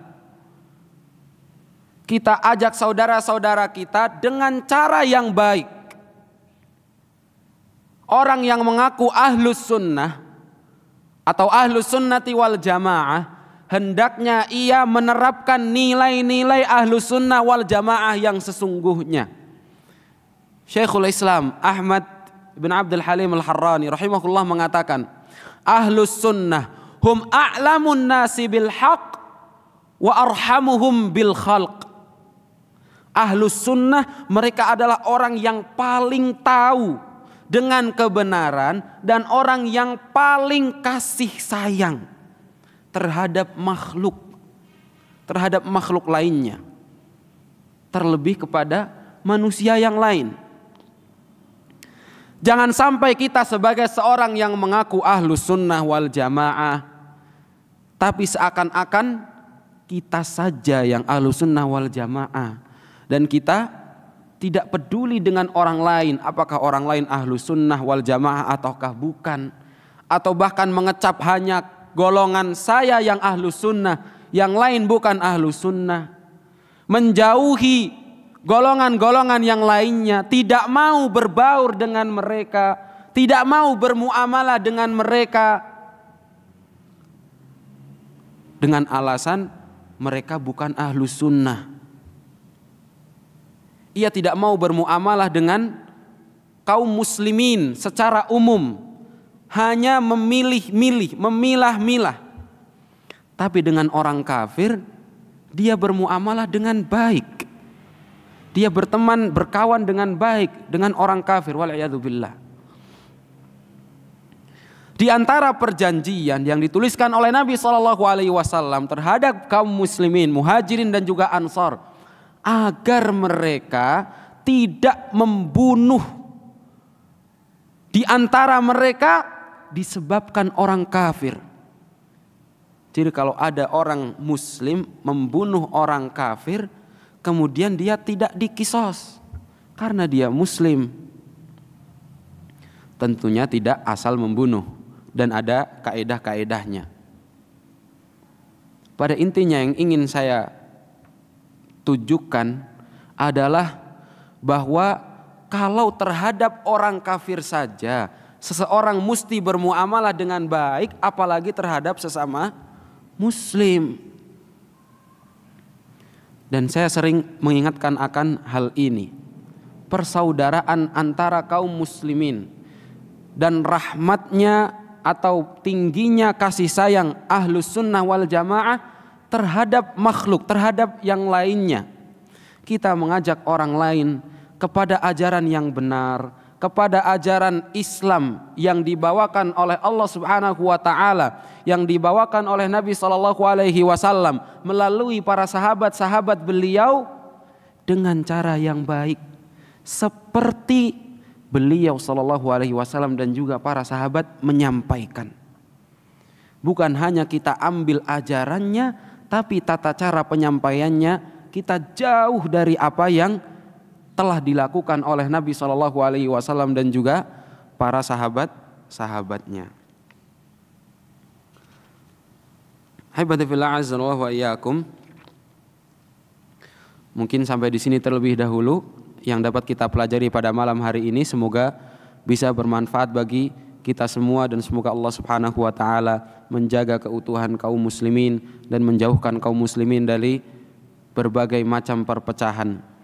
kita ajak saudara-saudara kita dengan cara yang baik. Orang yang mengaku ahlus sunnah atau ahlus sunnati wal jamaah, hendaknya ia menerapkan nilai-nilai ahlus sunnah wal jamaah yang sesungguhnya. Syekhul Islam Ahmad bin Abdul Halim Al-Harrani rahimahullah mengatakan, ahlus sunnah hum a'lamun nasi bil haq wa arhamuhum bil khalq. Ahlus sunnah mereka adalah orang yang paling tahu dengan kebenaran dan orang yang paling kasih sayang terhadap makhluk lainnya, terlebih kepada manusia yang lain. Jangan sampai kita sebagai seorang yang mengaku ahlus sunnah wal jamaah, tapi seakan-akan kita saja yang ahlus sunnah wal jamaah, dan kita tidak peduli dengan orang lain, apakah orang lain ahlus sunnah wal jamaah ataukah bukan, atau bahkan mengecap hanya golongan saya yang ahlus sunnah, yang lain bukan ahlus sunnah. Menjauhi golongan-golongan yang lainnya, tidak mau berbaur dengan mereka, tidak mau bermuamalah dengan mereka dengan alasan mereka bukan ahlus sunnah. Ia tidak mau bermuamalah dengan kaum muslimin secara umum, hanya memilih-milih, memilah-milah. Tapi dengan orang kafir dia bermuamalah dengan baik. Dia berteman, berkawan dengan baik dengan orang kafir, wal'iyadzubillah. Di antara perjanjian yang dituliskan oleh Nabi SAW terhadap kaum muslimin, muhajirin dan juga ansar, agar mereka tidak membunuh di antara mereka disebabkan orang kafir. Jadi kalau ada orang muslim membunuh orang kafir, kemudian dia tidak dikisos karena dia muslim, tentunya tidak asal membunuh dan ada kaedah-kaedahnya. Pada intinya yang ingin saya tujukan adalah bahwa kalau terhadap orang kafir saja seseorang mesti bermuamalah dengan baik, apalagi terhadap sesama muslim. Dan saya sering mengingatkan akan hal ini, persaudaraan antara kaum muslimin dan rahmatnya atau tingginya kasih sayang ahlus sunnah wal jamaah terhadap makhluk, terhadap yang lainnya. Kita mengajak orang lain kepada ajaran yang benar, kepada ajaran Islam yang dibawakan oleh Allah Subhanahu wa taala, yang dibawakan oleh Nabi sallallahu alaihi wasallam melalui para sahabat-sahabat beliau dengan cara yang baik, seperti beliau sallallahu alaihi wasallam dan juga para sahabat menyampaikan. Bukan hanya kita ambil ajarannya, tapi tata cara penyampaiannya kita jauh dari apa yang telah dilakukan oleh Nabi Shallallahu Alaihi Wasallam dan juga para sahabat-sahabatnya. Haibadillah azza wa iyyakum. Mungkin sampai di sini terlebih dahulu yang dapat kita pelajari pada malam hari ini. Semoga bisa bermanfaat bagi kita semua dan semoga Allah Subhanahu wa taala menjaga keutuhan kaum muslimin dan menjauhkan kaum muslimin dari berbagai macam perpecahan.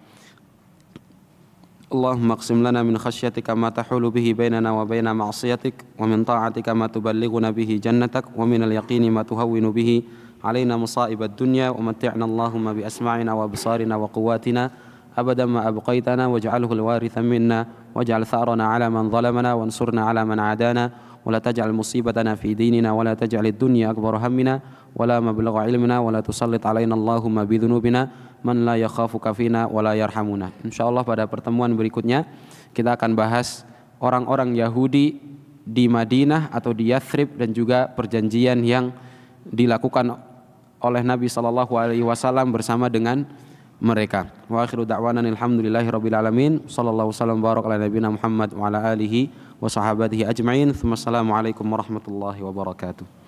Allahumma qsim lana min khasyatika ma tahulu bihi bainana wa baina ma'siyatik wa min ta'atika ma tuballighuna bihi jannatak wa min al-yaqini ma tuhawwinu bihi alaina musa'ibad dunya wa matti'na Allahumma bi asma'ina wa absarina wa quwwatina abadan ma abqaitana waj'alhu al-waritha minna waj'al tha'rana 'ala man zalamana wansurna 'ala man 'adana wa la taj'al musibatana fi dinina wa la taj'al ad-dunya akbar hammina wa la mablagha 'ilmina wa la tusallit 'alaina Allahumma bi dhunubina man la yakhafuka fina wa la yarhamuna. Insyaallah pada pertemuan berikutnya kita akan bahas orang-orang Yahudi di Madinah atau di Yathrib dan juga perjanjian yang dilakukan oleh Nabi sallallahu alaihi wasallam bersama dengan mereka. Wa akhiru da'wana alhamdulillahi rabbil alamin. Sallallahu wasallam barak ala nabiyina Muhammad wa ala alihi wa sahabatihi ajma'in. Assalamualaikum warahmatullahi wabarakatuh.